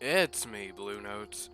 It's me, Bluenote,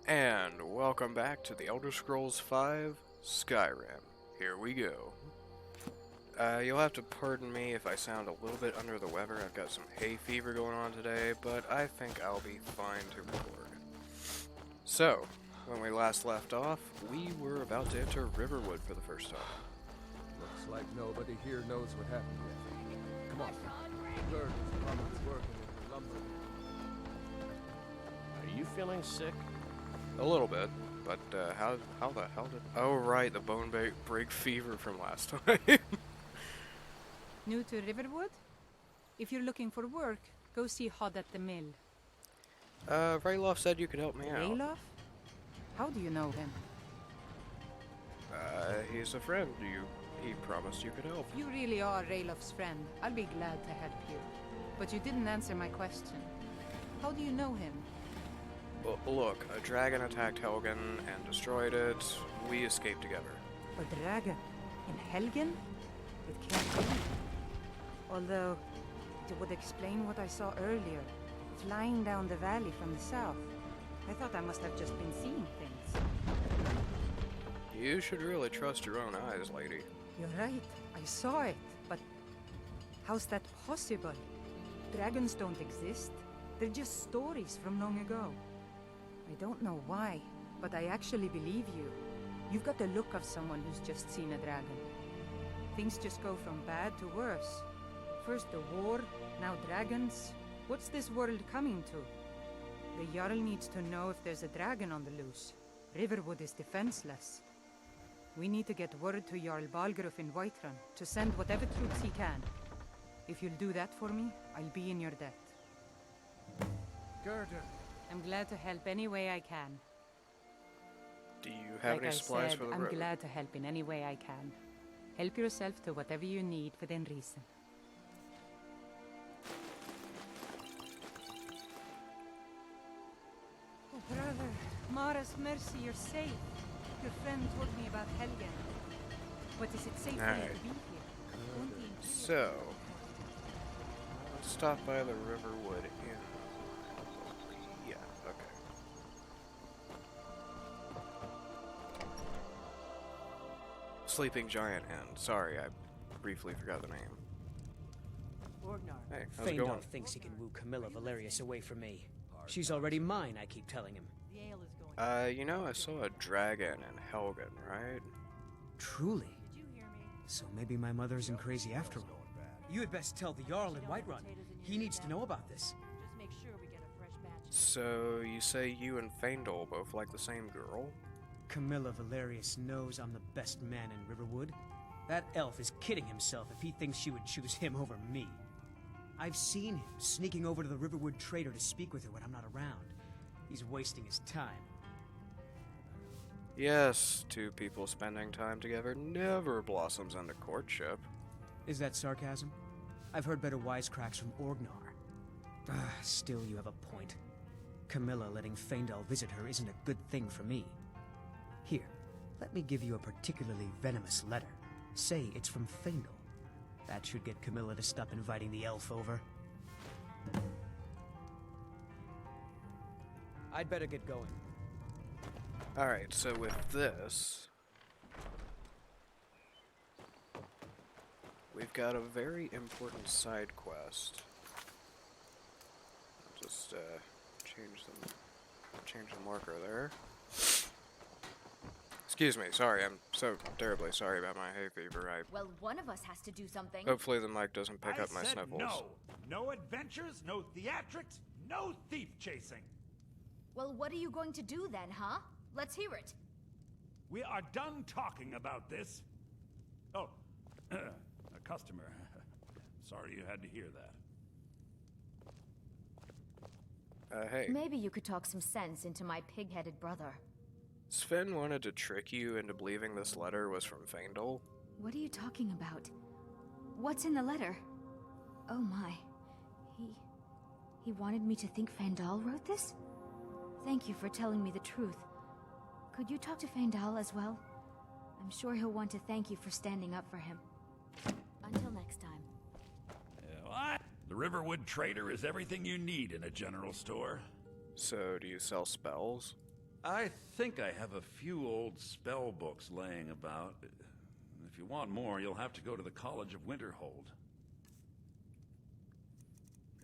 and welcome back to the Elder Scrolls V Skyrim. Here we go. You'll have to pardon me if I sound a little bit under the weather. I've got some hay fever going on today, but I think I'll be fine to record. So, when we last left off, we were about to enter Riverwood for the first time. Looks like nobody here knows what happened yet. Come on. Gerd is probably working with the lumber. Are you feeling sick? A little bit, but how the hell did... Oh right, the bone break fever from last time. New to Riverwood? If you're looking for work, go see Hod at the mill. Rayloff said you could help me out. Rayloff? How do you know him? He's a friend. He promised you could help. If you really are Rayloff's friend, I'll be glad to help you. But you didn't answer my question. How do you know him? Well, look, a dragon attacked Helgen and destroyed it. We escaped together. A dragon? In Helgen? It can't be. Although, it would explain what I saw earlier, flying down the valley from the south. I thought I must have just been seeing things. You should really trust your own eyes, lady. You're right, I saw it, but how's that possible? Dragons don't exist. They're just stories from long ago. I don't know why, but I actually believe you. You've got the look of someone who's just seen a dragon. Things just go from bad to worse. First the war, now dragons. What's this world coming to? The Jarl needs to know if there's a dragon on the loose. Riverwood is defenseless. We need to get word to Jarl Balgruuf in Whiterun to send whatever troops he can. If you'll do that for me, I'll be in your debt. Gerda. I'm glad to help any way I can. Do you have any supplies for the I'm road? glad to help in any way I can. Help yourself to whatever you need within reason. Oh, brother. Mara's mercy, you're safe. Your friend told me about Helgen. But is it safe for you Alright. to be here? Won't the Imperial- So, let's stop by the Riverwood Inn. Yeah, okay. Sleeping Giant Inn. Sorry, I briefly forgot the name. Hey, how's it going? Faendal thinks he can woo Camilla Valerius away from me. She's already mine, I keep telling him. You know, I saw a dragon in Helgen, right? Truly? So maybe my mother isn't crazy after all. You had best tell the Jarl in Whiterun. He needs to know about this. So, you say you and Faendal both like the same girl? Camilla Valerius knows I'm the best man in Riverwood. That elf is kidding himself if he thinks she would choose him over me. I've seen him sneaking over to the Riverwood trader to speak with her when I'm not around. He's wasting his time. Yes, two people spending time together never blossoms into courtship. Is that sarcasm? I've heard better wisecracks from Orgnar. Still, you have a point. Camilla letting Faendal visit her isn't a good thing for me. Here, let me give you a particularly venomous letter. Say it's from Faendal. That should get Camilla to stop inviting the elf over. I'd better get going. Alright, so with this, we've got a very important side quest. I'll just change the marker there. Excuse me, sorry, I'm so terribly sorry about my hay fever. Well, one of us has to do something. Hopefully the mic doesn't pick up my sniffles. No adventures, no theatrics, no thief chasing. Well, what are you going to do then, huh? Let's hear it. We are done talking about this. Oh, a customer. Sorry you had to hear that. Hey, Maybe you could talk some sense into my pig-headed brother. Sven wanted to trick you into believing this letter was from Faendal. What are you talking about? What's in the letter? Oh my. He wanted me to think Faendal wrote this? Thank you for telling me the truth. Could you talk to Faendal as well? I'm sure he'll want to thank you for standing up for him. Until next time. What? The Riverwood Trader is everything you need in a general store. So, do you sell spells? I think I have a few old spell books laying about. If you want more, you'll have to go to the College of Winterhold.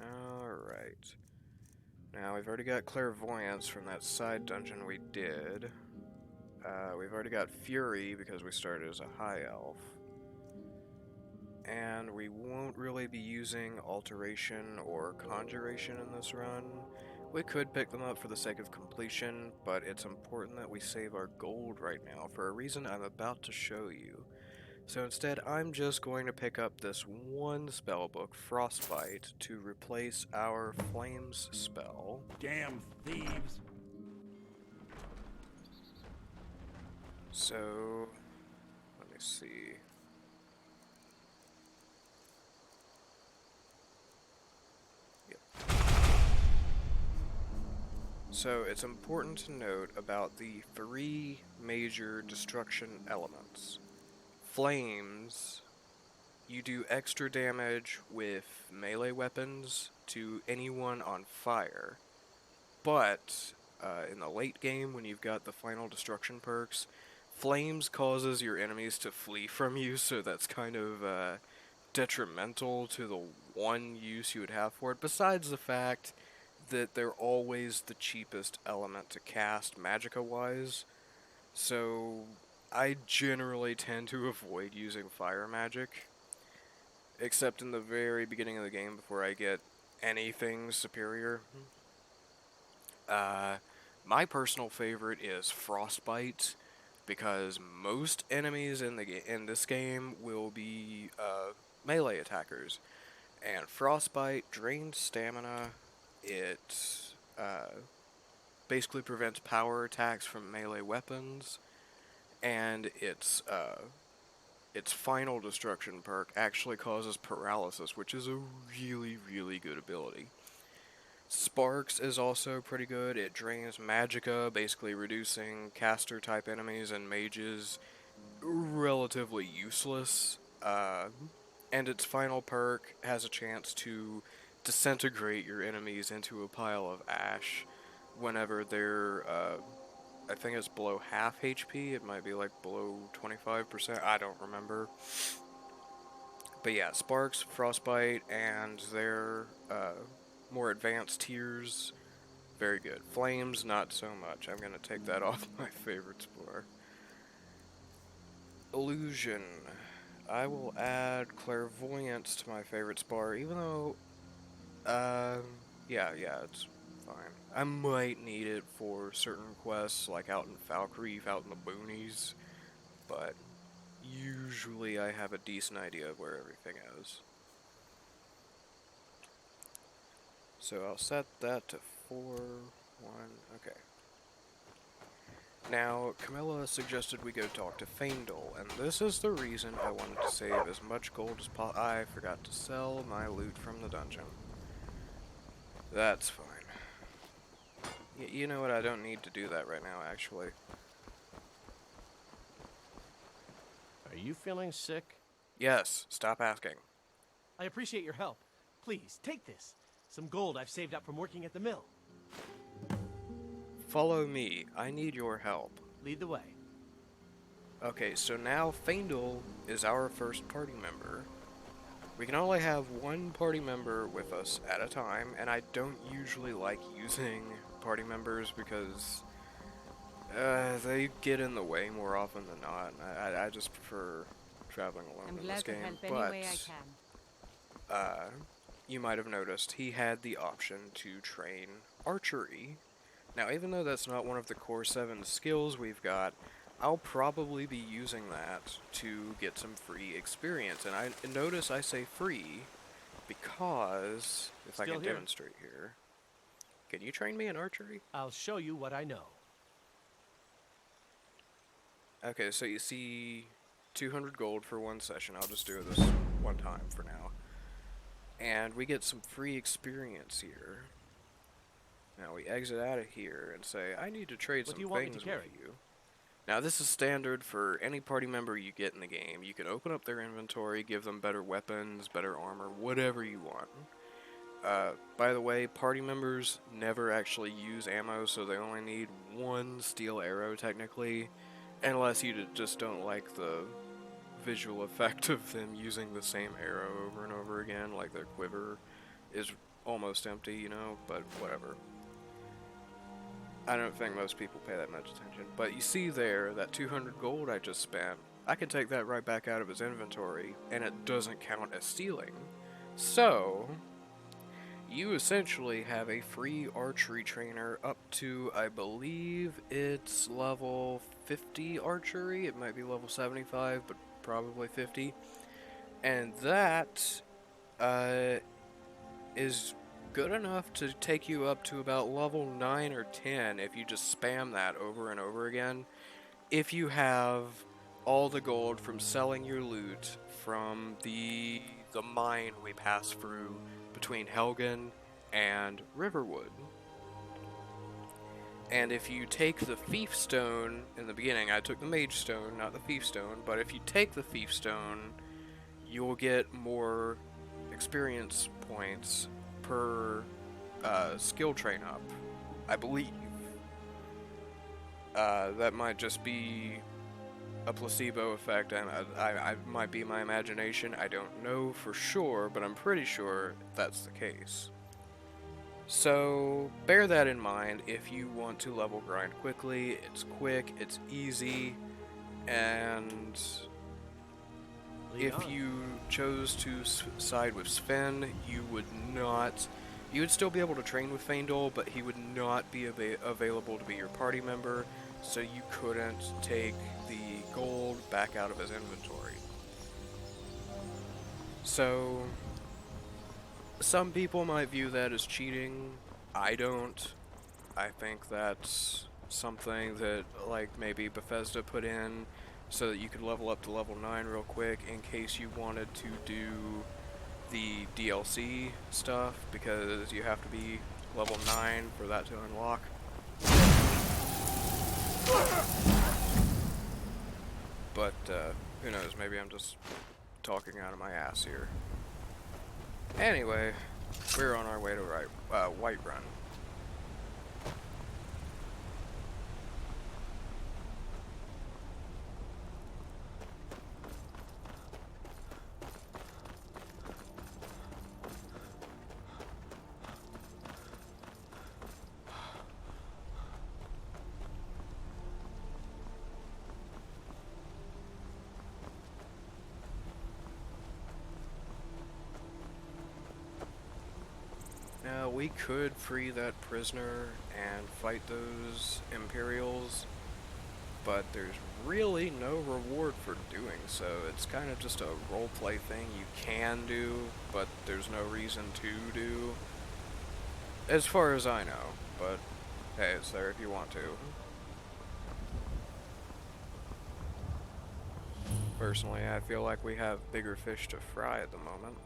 Alright. Now, we've already got Clairvoyance from that side dungeon we did. We've already got Fury because we started as a High Elf. And we won't really be using Alteration or Conjuration in this run. We could pick them up for the sake of completion, but it's important that we save our gold right now for a reason I'm about to show you. So instead, I'm just going to pick up this one spellbook, Frostbite, to replace our Flames spell. Damn thieves! So, let me see. So it's important to note about the 3 major destruction elements. Flames, you do extra damage with melee weapons to anyone on fire, but in the late game when you've got the final destruction perks, flames causes your enemies to flee from you, so that's kind of detrimental to the one use you would have for it, besides the fact that they're always the cheapest element to cast magicka-wise. So I generally tend to avoid using fire magic, except in the very beginning of the game before I get anything superior. My personal favorite is Frostbite, because most enemies in this game will be melee attackers, and Frostbite drains stamina. It basically prevents power attacks from melee weapons, and its final destruction perk actually causes paralysis, which is a really, really good ability. Sparks is also pretty good. It drains magicka, basically reducing caster-type enemies and mages relatively useless. And its final perk has a chance to disintegrate your enemies into a pile of ash whenever they're, I think it's below half HP. It might be like below 25%. I don't remember. But yeah, Sparks, Frostbite, and their more advanced tiers, very good. Flames, not so much. I'm going to take that off my favorite spore. Illusion. I will add Clairvoyance to my favorite spar, even though, yeah, it's fine. I might need it for certain quests, like out in Falkreath, out in the boonies, but usually I have a decent idea of where everything is. So I'll set that to 4, 1, okay. Now, Camilla suggested we go talk to Faendal, and this is the reason I wanted to save as much gold as possible. I forgot to sell my loot from the dungeon. That's fine. You know what, I don't need to do that right now, actually. Are you feeling sick? Yes, stop asking. I appreciate your help. Please, take this. Some gold I've saved up from working at the mill. Follow me, I need your help. Lead the way. Okay, so now Faendal is our first party member. We can only have one party member with us at a time, and I don't usually like using party members because they get in the way more often than not. I just prefer traveling alone I'm in glad this to game. help any But way I can. you might have noticed he had the option to train archery. Now, even though that's not one of the core 7 skills we've got, I'll probably be using that to get some free experience. And I notice I say free because, if I Still can here. demonstrate here, can you train me in archery? I'll show you what I know. Okay, so you see 200 gold for one session. I'll just do this one time for now. And we get some free experience here. Now we exit out of here and say, I need to trade What some do you want me things to carry? with you. Now this is standard for any party member you get in the game. You can open up their inventory, give them better weapons, better armor, whatever you want. By the way, party members never actually use ammo, so they only need one steel arrow technically, unless you just don't like the visual effect of them using the same arrow over and over again, like their quiver is almost empty, you know, but whatever. I don't think most people pay that much attention. But you see there, that 200 gold I just spent, I can take that right back out of his inventory, and it doesn't count as stealing. So, you essentially have a free archery trainer up to, I believe it's level 50 archery. It might be level 75, but probably 50. And that is good enough to take you up to about level 9 or 10 if you just spam that over and over again. If you have all the gold from selling your loot from the mine we passed through between Helgen and Riverwood. And if you take the Thief Stone in the beginning, I took the Mage Stone, not the Thief Stone, but if you take the Thief Stone, you'll get more experience points per skill train up, I believe. That might just be a placebo effect, and I might be my imagination. I don't know for sure, but I'm pretty sure that's the case. So bear that in mind if you want to level grind quickly. It's quick, it's easy, and if you chose to side with Sven, you would not. You would still be able to train with Faendal, but he would not be available to be your party member, so you couldn't take the gold back out of his inventory. So, some people might view that as cheating. I don't. I think that's something that, like, maybe Bethesda put in so that you could level up to level 9 real quick in case you wanted to do the DLC stuff, because you have to be level 9 for that to unlock. But, who knows, maybe I'm just talking out of my ass here. Anyway, we're on our way to Whiterun. Now, we could free that prisoner and fight those Imperials, but there's really no reward for doing so. It's kind of just a roleplay thing you can do, but there's no reason to do, as far as I know. But hey, it's there if you want to. Personally, I feel like we have bigger fish to fry at the moment.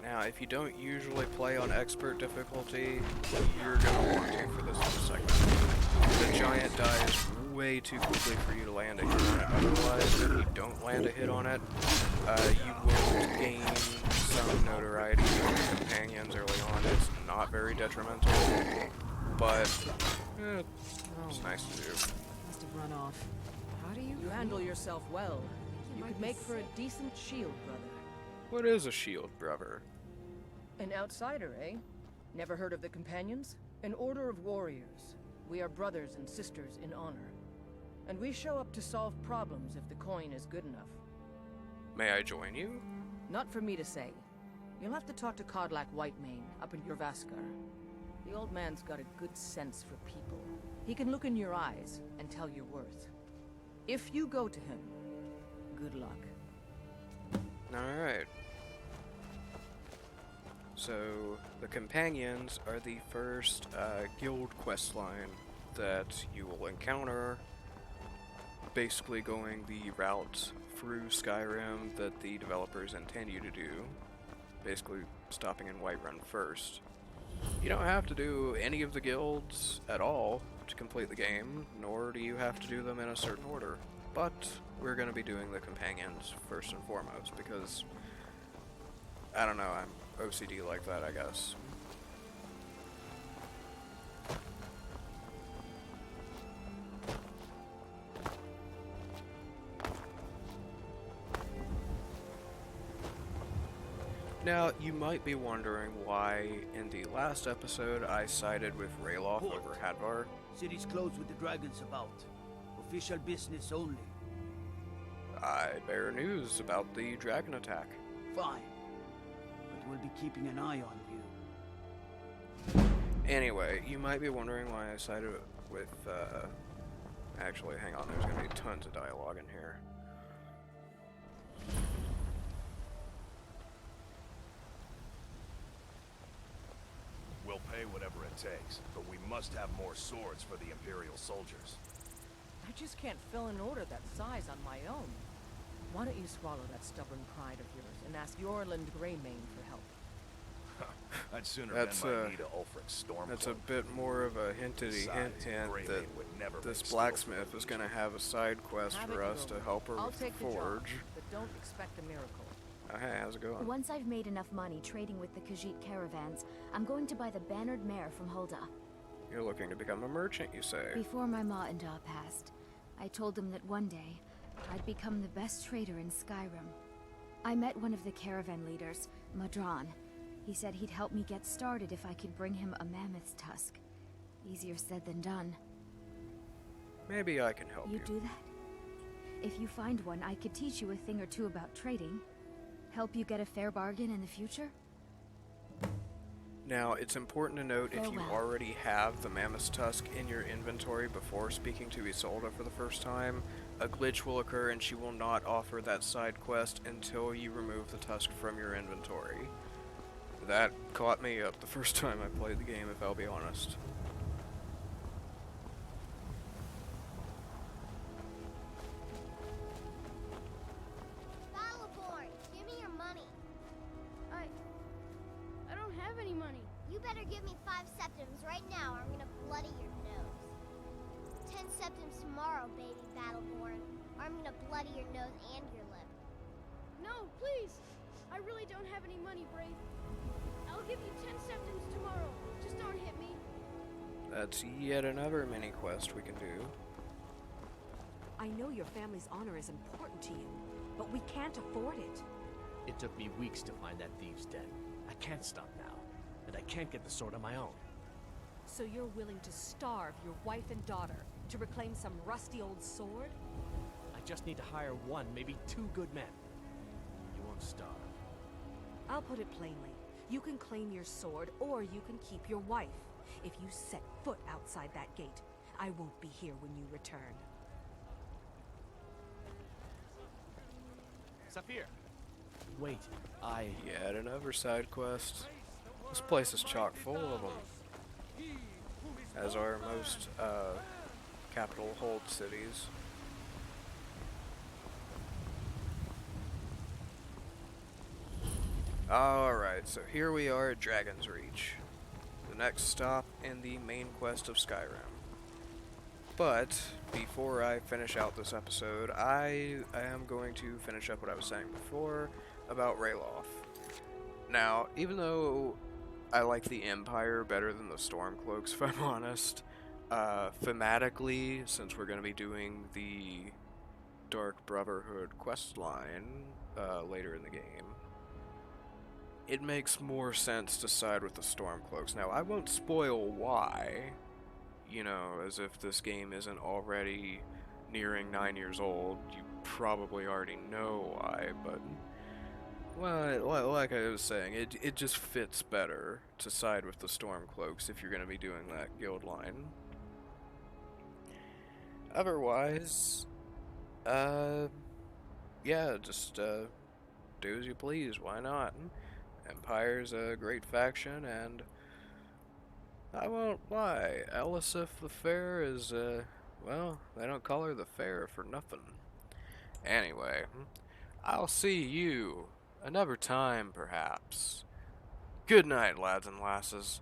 Now, if you don't usually play on expert difficulty, you're gonna want to for this segment. The giant dies way too quickly for you to land a hit on it. Otherwise, if you don't land a hit on it, you will gain some notoriety from companions early on. It's not very detrimental, but it's nice to do. Must have run off. How do you You handle yourself well. You might could be make for a decent shield, brother. What is a shield, brother? An outsider, eh? Never heard of the Companions? An order of warriors. We are brothers and sisters in honor. And we show up to solve problems if the coin is good enough. May I join you? Not for me to say. You'll have to talk to Kodlak Whitemane up in Jorvaskar. The old man's got a good sense for people. He can look in your eyes and tell your worth. If you go to him, good luck. Alright. So, the Companions are the first guild questline that you will encounter, basically going the route through Skyrim that the developers intend you to do. Basically, stopping in Whiterun first. You don't have to do any of the guilds at all to complete the game, nor do you have to do them in a certain order. But we're going to be doing the companions first and foremost, because, I don't know, I'm OCD like that, I guess. Now, you might be wondering why in the last episode I sided with Ralof over Hadvar. City's closed with the dragons about. Official business only. I bear news about the dragon attack. Fine. But we'll be keeping an eye on you. Anyway, you might be wondering why I sided with, actually, hang on, there's gonna be tons of dialogue in here. We'll pay whatever it takes, but we must have more swords for the Imperial soldiers. I just can't fill an order that size on my own. Why don't you swallow that stubborn pride of yours and ask Yorland Greymane for help? I'd sooner That's, bend my knee to Ulfric's Stormcloak. That's a bit more of a hintity hint that this blacksmith is going to have a side quest for us to help her I'll with the take the job, forge. but don't expect a miracle. Oh, hey, how's it going? Once I've made enough money trading with the Khajiit caravans, I'm going to buy the bannered mare from Hulda. You're looking to become a merchant, you say? Before my ma and da passed, I told them that one day, I'd become the best trader in Skyrim. I met one of the caravan leaders, Madran. He said he'd help me get started if I could bring him a mammoth's tusk. Easier said than done. Maybe I can help you. You do that? If you find one, I could teach you a thing or two about trading. Help you get a fair bargain in the future? Now, it's important to note if you Farewell. already have the mammoth's tusk in your inventory before speaking to Isolde for the first time, a glitch will occur and she will not offer that side quest until you remove the tusk from your inventory. That caught me up the first time I played the game, if I'll be honest. Battleborn, give me your money. I don't have any money. You better give me 5 septims right now or I'm gonna bloody your nose. 10 septims tomorrow, baby Battleborn, or I'm gonna bloody your nose and your lip. No, please! I really don't have any money, Brave. I'll give you 10 septims tomorrow. Just don't hit me. That's yet another mini quest we can do. I know your family's honor is important to you, but we can't afford it. It took me weeks to find that thieves' den. I can't stop now, and I can't get the sword on my own. So you're willing to starve your wife and daughter to reclaim some rusty old sword? I just need to hire one, maybe 2 good men. You won't starve. I'll put it plainly. You can claim your sword, or you can keep your wife. If you set foot outside that gate, I won't be here when you return. Saphir! Wait, Yet another side quest. This place is chock full of them. As are most, capital hold cities. Alright, so here we are at Dragon's Reach. The next stop in the main quest of Skyrim. But, before I finish out this episode, I am going to finish up what I was saying before about Ralof. Now, even though I like the Empire better than the Stormcloaks, if I'm honest, thematically, since we're going to be doing the Dark Brotherhood questline later in the game, it makes more sense to side with the Stormcloaks. Now, I won't spoil why, you know, as if this game isn't already nearing 9 years old. You probably already know why, but, well, like I was saying, it just fits better to side with the Stormcloaks if you're going to be doing that guild line. Otherwise, yeah, just, do as you please, why not? Empire's a great faction, and I won't lie, Elisif the Fair is, well, they don't call her the Fair for nothing. Anyway, I'll see you another time, perhaps. Good night, lads and lasses.